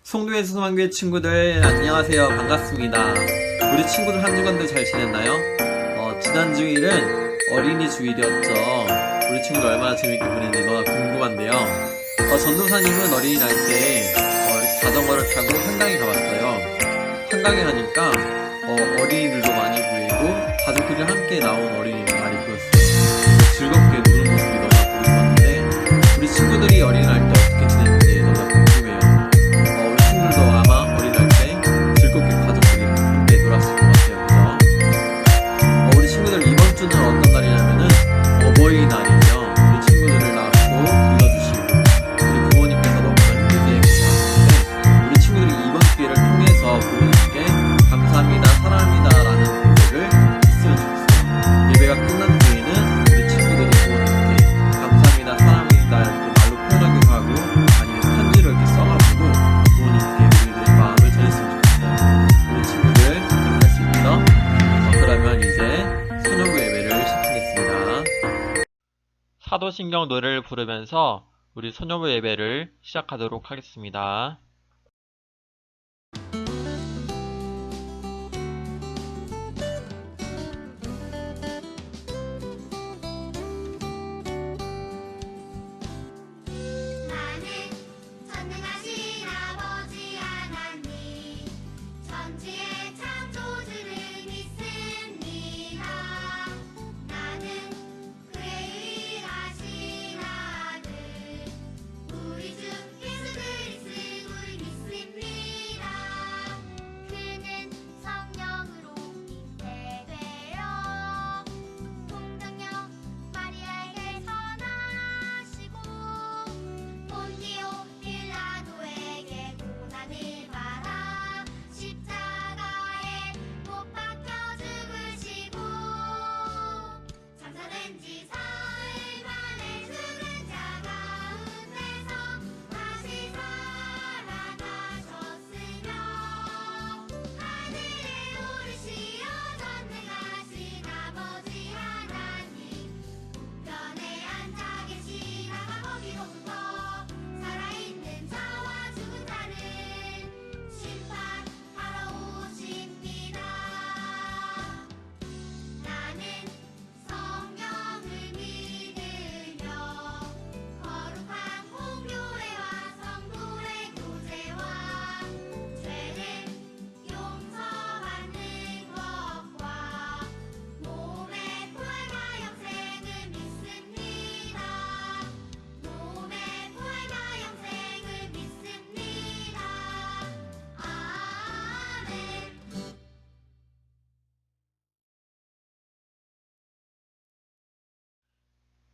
송도의 소망교회 친구들 안녕하세요. 반갑습니다. 우리 친구들 한 주간도 잘 지냈나요? 지난 주일은 어린이 주일이었죠. 우리 친구들 얼마나 재밌게 보냈는지 너무 궁금한데요. 전도사님은 어린이날 때 자전거를 타고 한강에 가봤어요. 한강에 가니까 어린이들도 많이 보이고 가족들이 함께 나온 어린이들 많이 보였어요. 즐겁게 노는 모습이 너무 보고 싶었는데 우리 친구들이 어린이날 때 어떻게 지냈는지 너무 궁금해요. 친구들도 아마 어린이날 때 즐겁게 가족들이랑 함께 놀았을 것 같아요. 그죠? 우리 친구들 이번 주는 어떤 날이냐면은 어버이날이에요. 우리 친구들을 낳고 길러주시고 우리 부모님께서 너무나 힘들게 고생하셨는데 우리 친구들이 이번 기회를 통해서 부모님께 감사합니다, 사랑합니다 라는 고백을 했으면 좋겠어요. 예배가 끝난 뒤에는 우리 친구들이 부모님께 감사합니다, 사랑합니다 이렇게 말로 표현하기도 하고 아니면 편지를 이렇게 써가지고 부모님께 우리들의 마음을 전했으면 좋겠어요. 우리 친구들 그렇게 할 수 있죠? 그러면 이제 소녀부 예배를 시작하겠습니다. 사도신경 노래를 부르면서 우리 소녀부 예배를 시작하도록 하겠습니다.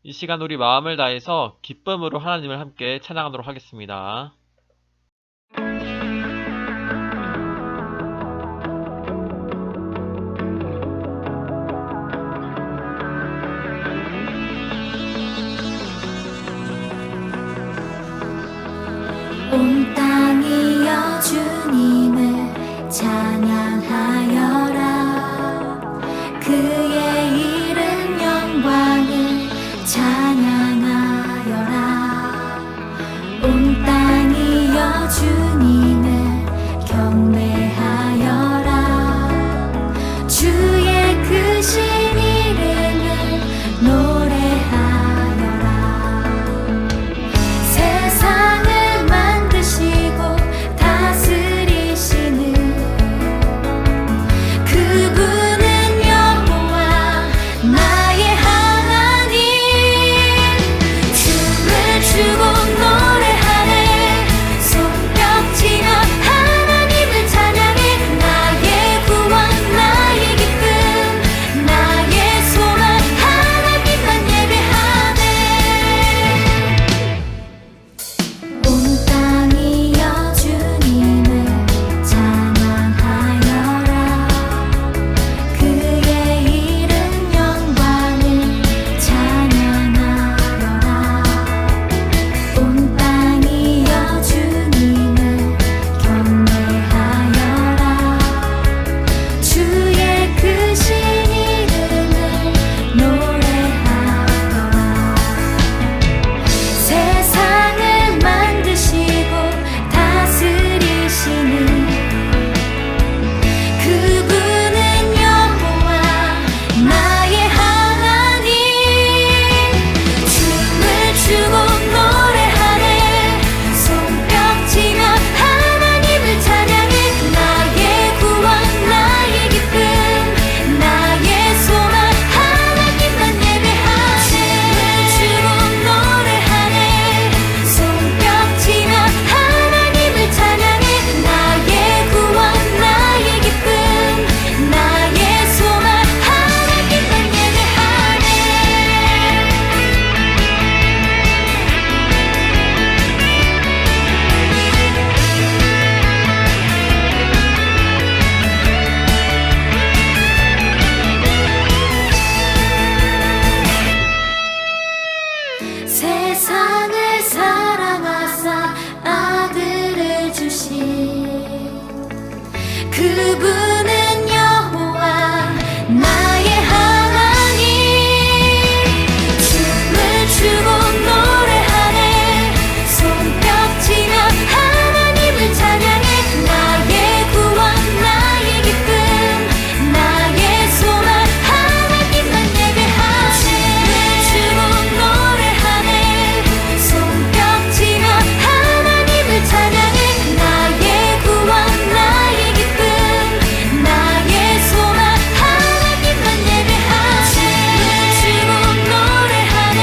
이 시간 우리 마음을 다해서 기쁨으로 하나님을 함께 찬양하도록 하겠습니다. 온 땅이여 주님을 찬양하여라. 그의 이름 영광을 찬양하여라. 온 땅이여 주님을 경배하여라. 주의 크신 이름을 노래하여라. 세상을 만드시고 다스리시는 세상을 사랑하사 아들을 주신 그분은 여호와 나의 하나님. 춤을 추고 노래하네 손뼉치며 하나님을 찬양해. 나의 구원 나의 기쁨 나의 소망 하나님만 예배하네. 춤을 추고 노래하네 손뼉치며 하나님을 찬양해. 나의 구원 나의 기쁨 나의 소망 하나님만 예배하네. 춤을 추고 노래하네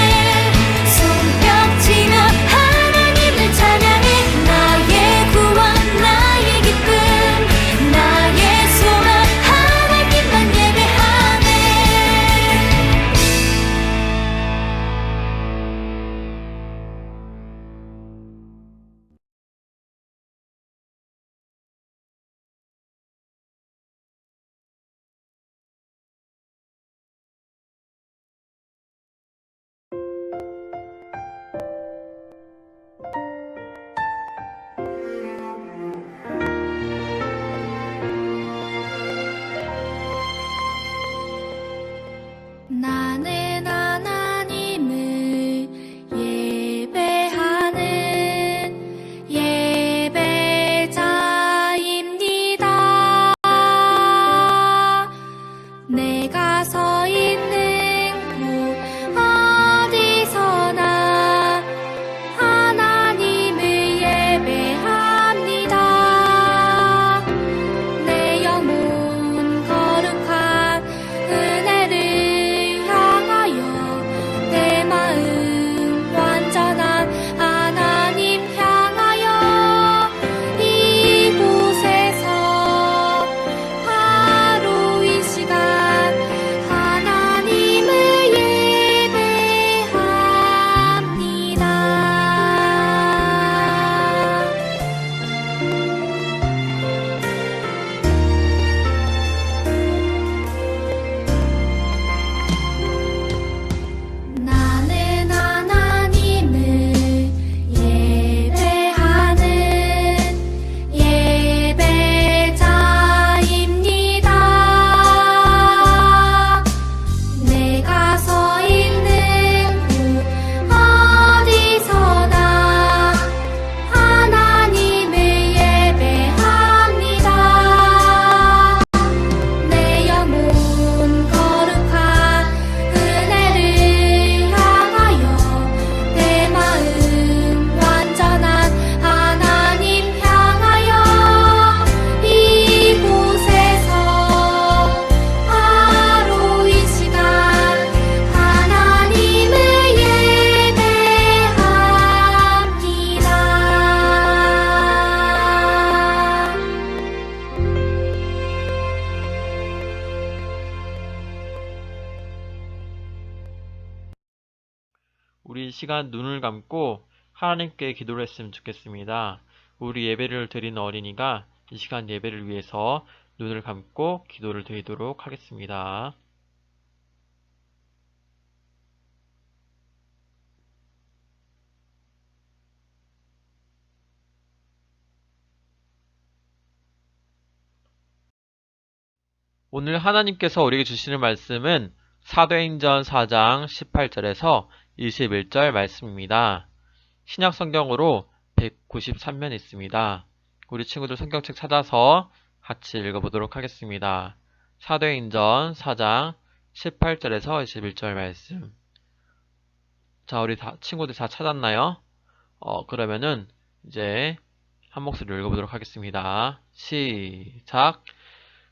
손뼉치며 하나님을 찬양해. 나의 구원 나의 기쁨 나의 소망 하나님만 예배하네. 나는 하나님을 예배하는 예배자입니다. 내가 서 있는 곳 어디서나 하나님을 예배합니다. 내 영혼 거룩한 은혜를 향하여 내 마음 완전한 하나님 향하여 이곳에서 바로 이 시간 하나님을 예배합니다. 나는 하나님을 예배하는 예배자입니다. 내가 서 있는 곳 어디서나 하나님을 예배합니다. 내 영혼 거룩한 은혜를 향하여 내 마음 완전한 하나님 향하여 이곳에서 바로 이 시간 하나님을 예배합니다. 우리 이 시간 눈을 감고 하나님께 기도를 했으면 좋겠습니다. 우리 예배를 드리는 어린이가 이 시간 예배를 위해서 눈을 감고 기도를 드리도록 하겠습니다. 오늘 하나님께서 우리에게 주시는 말씀은 사도행전 4장 18절에서 21절 말씀입니다. 신약 성경으로 193면 있습니다. 우리 친구들 성경책 찾아서 같이 읽어보도록 하겠습니다. 사도행전 4장 18절에서 21절 말씀. 자, 우리 친구들 다 찾았나요? 그러면은 이제 한 목소리로 읽어보도록 하겠습니다. 시작.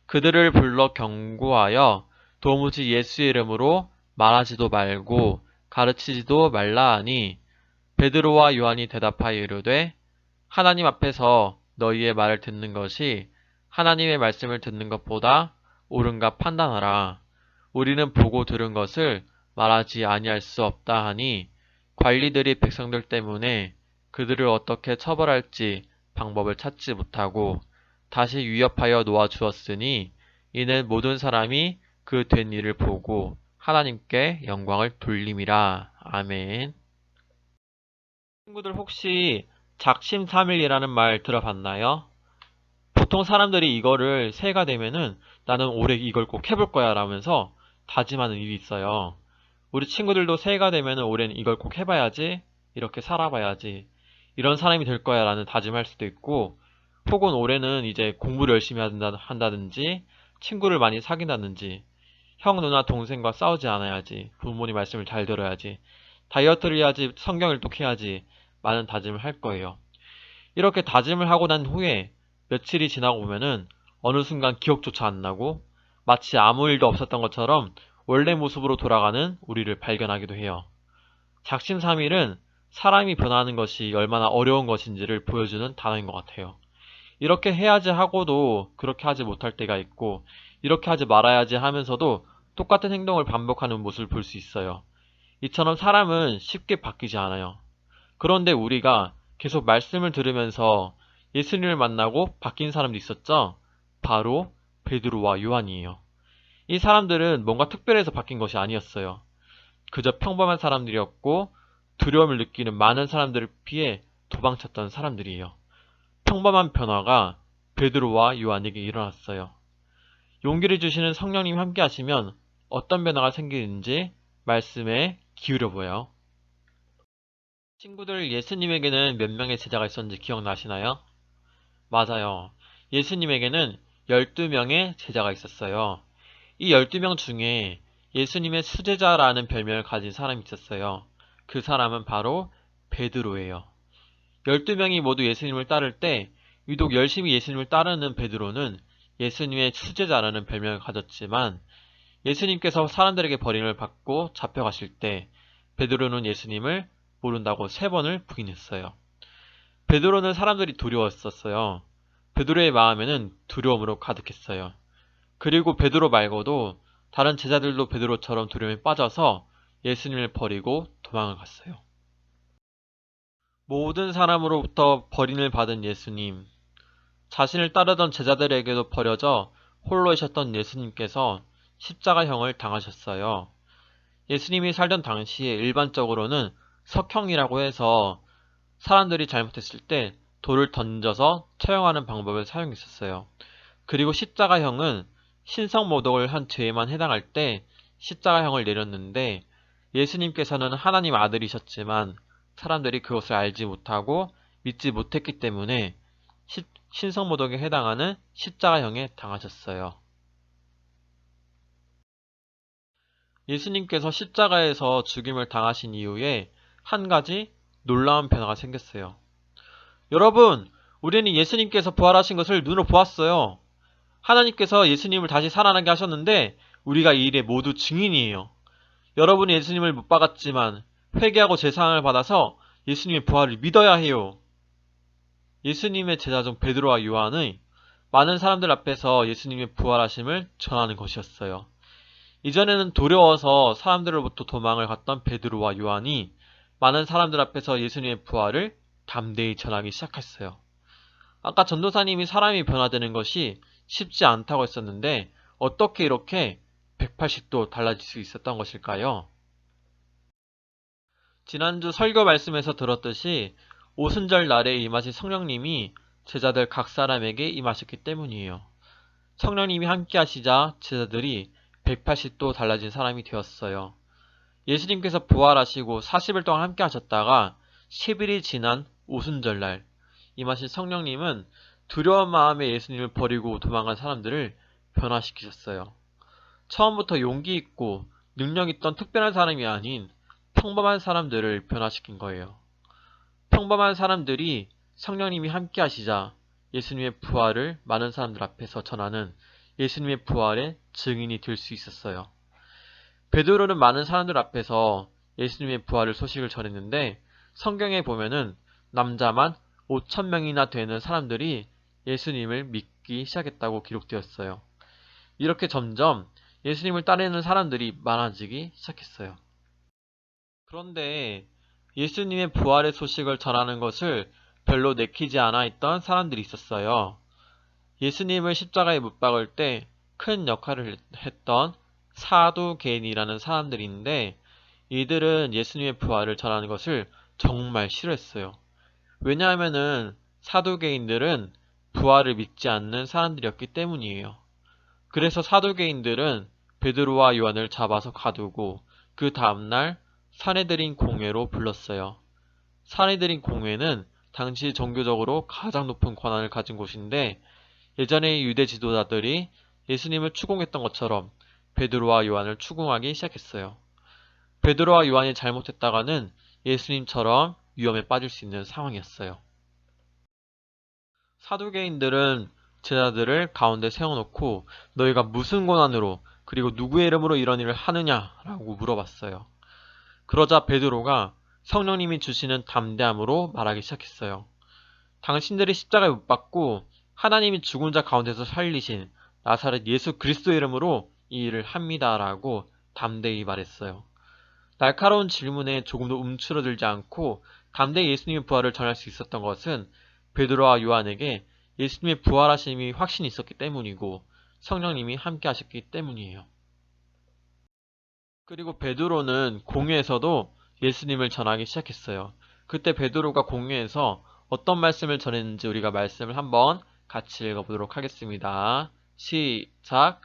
그들을 불러 경고하여 도무지 예수의 이름으로 말하지도 말고 가르치지도 말라 하니 베드로와 요한이 대답하여 이르되 하나님 앞에서 너희의 말을 듣는 것이 하나님의 말씀을 듣는 것보다 옳은가 판단하라. 우리는 보고 들은 것을 말하지 아니할 수 없다 하니 관리들이 백성들 때문에 그들을 어떻게 처벌할지 방법을 찾지 못하고 다시 위협하여 놓아주었으니 이는 모든 사람이 그 된 일을 보고 하나님께 영광을 돌림이라. 아멘. 친구들 혹시 작심삼일이라는 말 들어봤나요? 보통 사람들이 이거를 새해가 되면은 나는 올해 이걸 꼭 해볼 거야 라면서 다짐하는 일이 있어요. 우리 친구들도 새해가 되면은 올해는 이걸 꼭 해봐야지, 이렇게 살아봐야지, 이런 사람이 될 거야 라는 다짐할 수도 있고, 혹은 올해는 이제 공부를 열심히 한다든지, 친구를 많이 사귄다든지, 형, 누나, 동생과 싸우지 않아야지, 부모님 말씀을 잘 들어야지, 다이어트를 해야지, 성경을 똑해야지, 많은 다짐을 할 거예요. 이렇게 다짐을 하고 난 후에 며칠이 지나고 보면은 어느 순간 기억조차 안 나고 마치 아무 일도 없었던 것처럼 원래 모습으로 돌아가는 우리를 발견하기도 해요. 작심삼일은 사람이 변하는 것이 얼마나 어려운 것인지를 보여주는 단어인 것 같아요. 이렇게 해야지 하고도 그렇게 하지 못할 때가 있고, 이렇게 하지 말아야지 하면서도 똑같은 행동을 반복하는 모습을 볼 수 있어요. 이처럼 사람은 쉽게 바뀌지 않아요. 그런데 우리가 계속 말씀을 들으면서 예수님을 만나고 바뀐 사람도 있었죠? 바로 베드로와 요한이에요. 이 사람들은 뭔가 특별해서 바뀐 것이 아니었어요. 그저 평범한 사람들이었고 두려움을 느끼는 많은 사람들을 피해 도망쳤던 사람들이에요. 평범한 변화가 베드로와 요한에게 일어났어요. 용기를 주시는 성령님이 함께 하시면 어떤 변화가 생기는지 말씀에 기울여 보여요. 친구들, 예수님에게는 몇 명의 제자가 있었는지 기억나시나요? 맞아요. 예수님에게는 12명의 제자가 있었어요. 이 12명 중에 예수님의 수제자라는 별명을 가진 사람이 있었어요. 그 사람은 바로 베드로예요. 12명이 모두 예수님을 따를 때 유독 열심히 예수님을 따르는 베드로는 예수님의 수제자라는 별명을 가졌지만, 예수님께서 사람들에게 버림을 받고 잡혀가실 때 베드로는 예수님을 모른다고 3번을 부인했어요. 베드로는 사람들이 두려웠었어요. 베드로의 마음에는 두려움으로 가득했어요. 그리고 베드로 말고도 다른 제자들도 베드로처럼 두려움에 빠져서 예수님을 버리고 도망을 갔어요. 모든 사람으로부터 버림을 받은 예수님, 자신을 따르던 제자들에게도 버려져 홀로 계셨던 예수님께서 십자가형을 당하셨어요. 예수님이 살던 당시에 일반적으로는 석형이라고 해서 사람들이 잘못했을 때 돌을 던져서 처형하는 방법을 사용했었어요. 그리고 십자가형은 신성모독을 한 죄에만 해당할 때 십자가형을 내렸는데, 예수님께서는 하나님 아들이셨지만 사람들이 그것을 알지 못하고 믿지 못했기 때문에 신성모독에 해당하는 십자가형에 당하셨어요. 예수님께서 십자가에서 죽임을 당하신 이후에 한 가지 놀라운 변화가 생겼어요. 여러분, 우리는 예수님께서 부활하신 것을 눈으로 보았어요. 하나님께서 예수님을 다시 살아나게 하셨는데 우리가 이 일의 모두 증인이에요. 여러분이 예수님을 못 박았지만 회개하고 제사함을 받아서 예수님의 부활을 믿어야 해요. 예수님의 제자 중 베드로와 요한의 많은 사람들 앞에서 예수님의 부활하심을 전하는 것이었어요. 이전에는 두려워서 사람들로부터 도망을 갔던 베드로와 요한이 많은 사람들 앞에서 예수님의 부활을 담대히 전하기 시작했어요. 아까 전도사님이 사람이 변화되는 것이 쉽지 않다고 했었는데 어떻게 이렇게 180도 달라질 수 있었던 것일까요? 지난주 설교 말씀에서 들었듯이 오순절 날에 임하신 성령님이 제자들 각 사람에게 임하셨기 때문이에요. 성령님이 함께 하시자 제자들이 180도 달라진 사람이 되었어요. 예수님께서 부활하시고 40일 동안 함께 하셨다가 10일이 지난 오순절날 임하신 성령님은 두려운 마음에 예수님을 버리고 도망간 사람들을 변화시키셨어요. 처음부터 용기 있고 능력 있던 특별한 사람이 아닌 평범한 사람들을 변화시킨 거예요. 평범한 사람들이 성령님이 함께 하시자 예수님의 부활을 많은 사람들 앞에서 전하는 예수님의 부활의 증인이 될 수 있었어요. 베드로는 많은 사람들 앞에서 예수님의 부활을 소식을 전했는데, 성경에 보면은 남자만 5,000명이나 되는 사람들이 예수님을 믿기 시작했다고 기록되었어요. 이렇게 점점 예수님을 따르는 사람들이 많아지기 시작했어요. 그런데 예수님의 부활의 소식을 전하는 것을 별로 내키지 않아 있던 사람들이 있었어요. 예수님을 십자가에 못 박을 때 큰 역할을 했던 사두개인이라는 사람들인데, 이들은 예수님의 부활을 전하는 것을 정말 싫어했어요. 왜냐하면은 사두개인들은 부활을 믿지 않는 사람들이었기 때문이에요. 그래서 사두개인들은 베드로와 요한을 잡아서 가두고 그 다음날 산헤드린 공회로 불렀어요. 산헤드린 공회는 당시 종교적으로 가장 높은 권한을 가진 곳인데 예전에 유대 지도자들이 예수님을 추궁했던 것처럼 베드로와 요한을 추궁하기 시작했어요. 베드로와 요한이 잘못했다가는 예수님처럼 위험에 빠질 수 있는 상황이었어요. 사두개인들은 제자들을 가운데 세워놓고 너희가 무슨 권한으로 그리고 누구의 이름으로 이런 일을 하느냐라고 물어봤어요. 그러자 베드로가 성령님이 주시는 담대함으로 말하기 시작했어요. 당신들이 십자가에 못 박고 하나님이 죽은 자 가운데서 살리신 나사렛 예수 그리스도의 이름으로 이 일을 합니다라고 담대히 말했어요. 날카로운 질문에 조금도 움츠러들지 않고 담대히 예수님의 부활을 전할 수 있었던 것은 베드로와 요한에게 예수님의 부활하심이 확신이 있었기 때문이고 성령님이 함께 하셨기 때문이에요. 그리고 베드로는 공회에서도 예수님을 전하기 시작했어요. 그때 베드로가 공회에서 어떤 말씀을 전했는지 우리가 말씀을 한번 같이 읽어보도록 하겠습니다. 시작!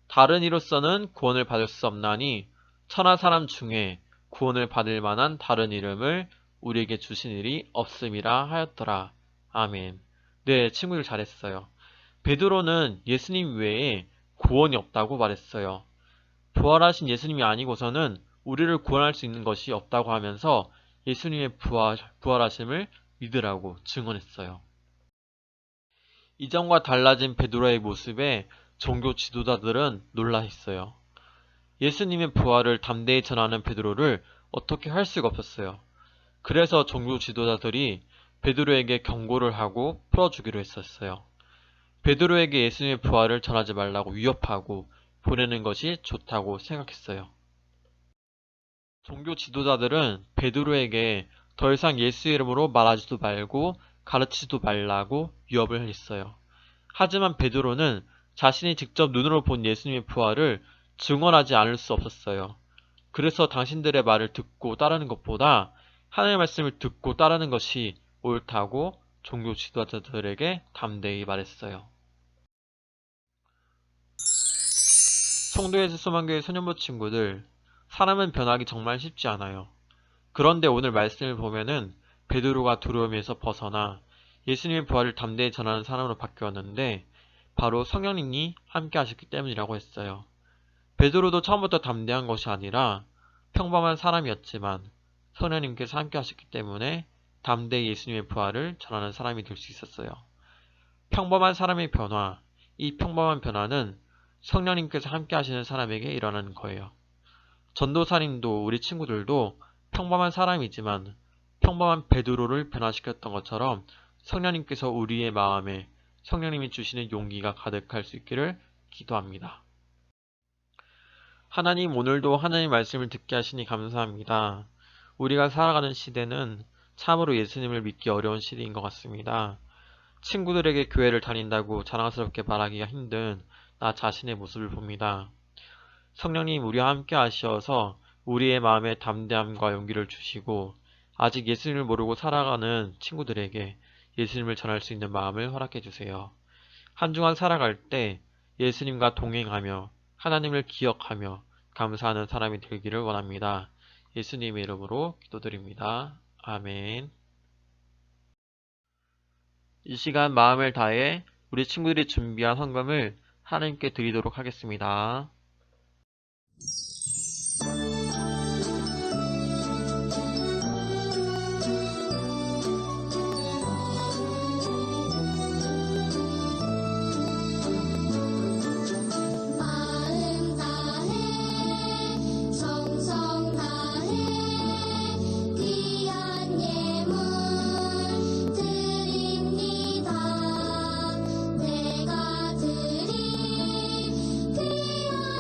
다른 이로서는 구원을 받을 수 없나니 천하 사람 중에 구원을 받을 만한 다른 이름을 우리에게 주신 일이 없음이라 하였더라. 아멘. 네, 친구들 잘했어요. 베드로는 예수님 외에 구원이 없다고 말했어요. 부활하신 예수님이 아니고서는 우리를 구원할 수 있는 것이 없다고 하면서 예수님의 부활하심을 믿으라고 증언했어요. 이전과 달라진 베드로의 모습에 종교 지도자들은 놀라했어요. 예수님의 부활을 담대히 전하는 베드로를 어떻게 할 수가 없었어요. 그래서 종교 지도자들이 베드로에게 경고를 하고 풀어주기로 했었어요. 베드로에게 예수님의 부활을 전하지 말라고 위협하고 보내는 것이 좋다고 생각했어요. 종교 지도자들은 베드로에게 더 이상 예수의 이름으로 말하지도 말고 가르치지도 말라고 위협을 했어요. 하지만 베드로는 자신이 직접 눈으로 본 예수님의 부활을 증언하지 않을 수 없었어요. 그래서 당신들의 말을 듣고 따르는 것보다 하나님의 말씀을 듣고 따르는 것이 옳다고 종교 지도자들에게 담대히 말했어요. 송도예수 소망교회 소년부 친구들, 사람은 변하기 정말 쉽지 않아요. 그런데 오늘 말씀을 보면은 베드로가 두려움에서 벗어나 예수님의 부활을 담대히 전하는 사람으로 바뀌었는데 바로 성령님이 함께 하셨기 때문이라고 했어요. 베드로도 처음부터 담대한 것이 아니라 평범한 사람이었지만 성령님께서 함께 하셨기 때문에 담대히 예수님의 부활을 전하는 사람이 될 수 있었어요. 평범한 사람의 변화, 이 평범한 변화는 성령님께서 함께 하시는 사람에게 일어나는 거예요. 전도사님도 우리 친구들도 평범한 사람이지만 평범한 베드로를 변화시켰던 것처럼 성령님께서 우리의 마음에 성령님이 주시는 용기가 가득할 수 있기를 기도합니다. 하나님, 오늘도 하나님 말씀을 듣게 하시니 감사합니다. 우리가 살아가는 시대는 참으로 예수님을 믿기 어려운 시대인 것 같습니다. 친구들에게 교회를 다닌다고 자랑스럽게 말하기가 힘든 나 자신의 모습을 봅니다. 성령님, 우리와 함께 하셔서 우리의 마음에 담대함과 용기를 주시고 아직 예수님을 모르고 살아가는 친구들에게 예수님을 전할 수 있는 마음을 허락해 주세요. 한 주간 살아갈 때 예수님과 동행하며 하나님을 기억하며 감사하는 사람이 되기를 원합니다. 예수님의 이름으로 기도드립니다. 아멘. 이 시간 마음을 다해 우리 친구들이 준비한 헌금을 하나님께 드리도록 하겠습니다. 마음 다해 정성 다해 귀한 예물 드립니다. 내가 드린 귀한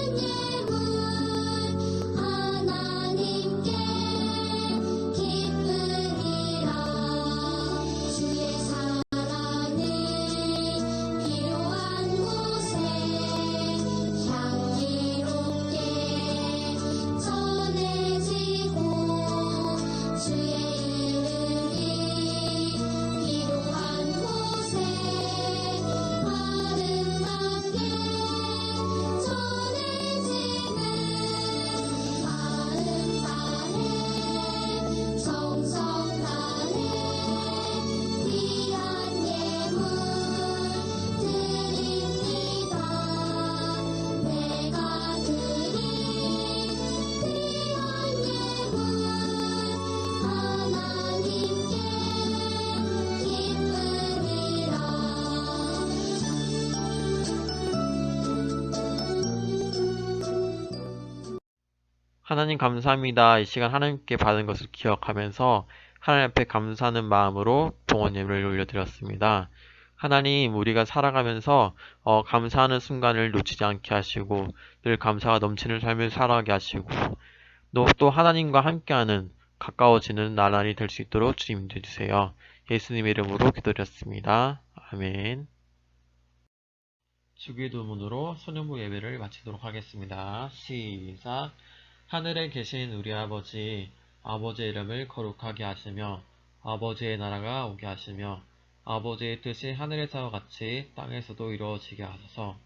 하나님 감사합니다. 이 시간 하나님께 받은 것을 기억하면서 하나님 앞에 감사하는 마음으로 봉헌 예배를 올려드렸습니다. 하나님, 우리가 살아가면서 감사하는 순간을 놓치지 않게 하시고 늘 감사가 넘치는 삶을 살아가게 하시고 또 하나님과 함께하는 가까워지는 나날이 될 수 있도록 주님 인도해주세요. 예수님 이름으로 기도드렸습니다. 아멘. 주기도문으로 소년부 예배를 마치도록 하겠습니다. 시작. 하늘에 계신 우리 아버지, 아버지의 이름을 거룩하게 하시며 아버지의 나라가 오게 하시며 아버지의 뜻이 하늘에서와 같이 땅에서도 이루어지게 하소서.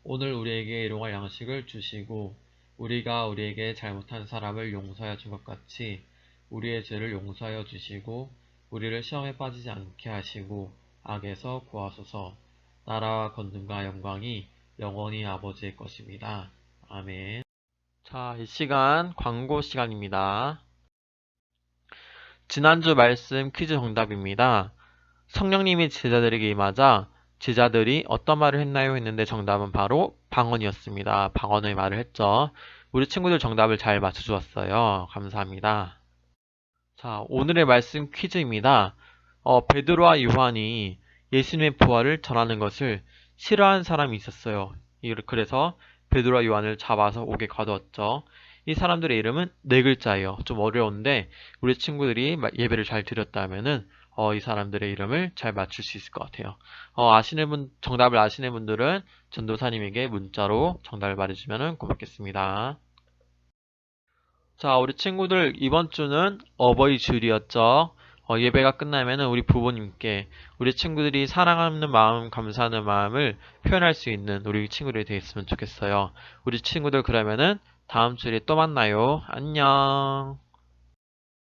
오늘 우리에게 일용할 양식을 주시고 우리가 우리에게 잘못한 사람을 용서하여 준 것 같이 우리의 죄를 용서하여 주시고 우리를 시험에 빠지지 않게 하시고 악에서 구하소서. 나라와 권능과 영광이 영원히 아버지의 것입니다. 아멘. 자, 이 시간 광고 시간입니다. 지난주 말씀 퀴즈 정답입니다. 성령님이 제자들에게 임하자 제자들이 어떤 말을 했나요? 했는데 정답은 바로 방언이었습니다. 방언의 말을 했죠. 우리 친구들 정답을 잘 맞춰주었어요. 감사합니다. 자, 오늘의 말씀 퀴즈입니다. 베드로와 요한이 예수님의 부활을 전하는 것을 싫어하는 사람이 있었어요. 그래서 베드로와 요한을 잡아서 옥에 가두었죠. 이 사람들의 이름은 네 글자예요. 좀 어려운데 우리 친구들이 예배를 잘 드렸다면은 이 사람들의 이름을 잘 맞출 수 있을 것 같아요. 정답을 아시는 분들은 전도사님에게 문자로 정답을 말해주면 고맙겠습니다. 자, 우리 친구들 이번 주는 어버이 주일이었죠. 예배가 끝나면은 우리 부모님께 우리 친구들이 사랑하는 마음, 감사하는 마음을 표현할 수 있는 우리 친구들이 되었으면 좋겠어요. 우리 친구들 그러면은 다음 주에 또 만나요. 안녕.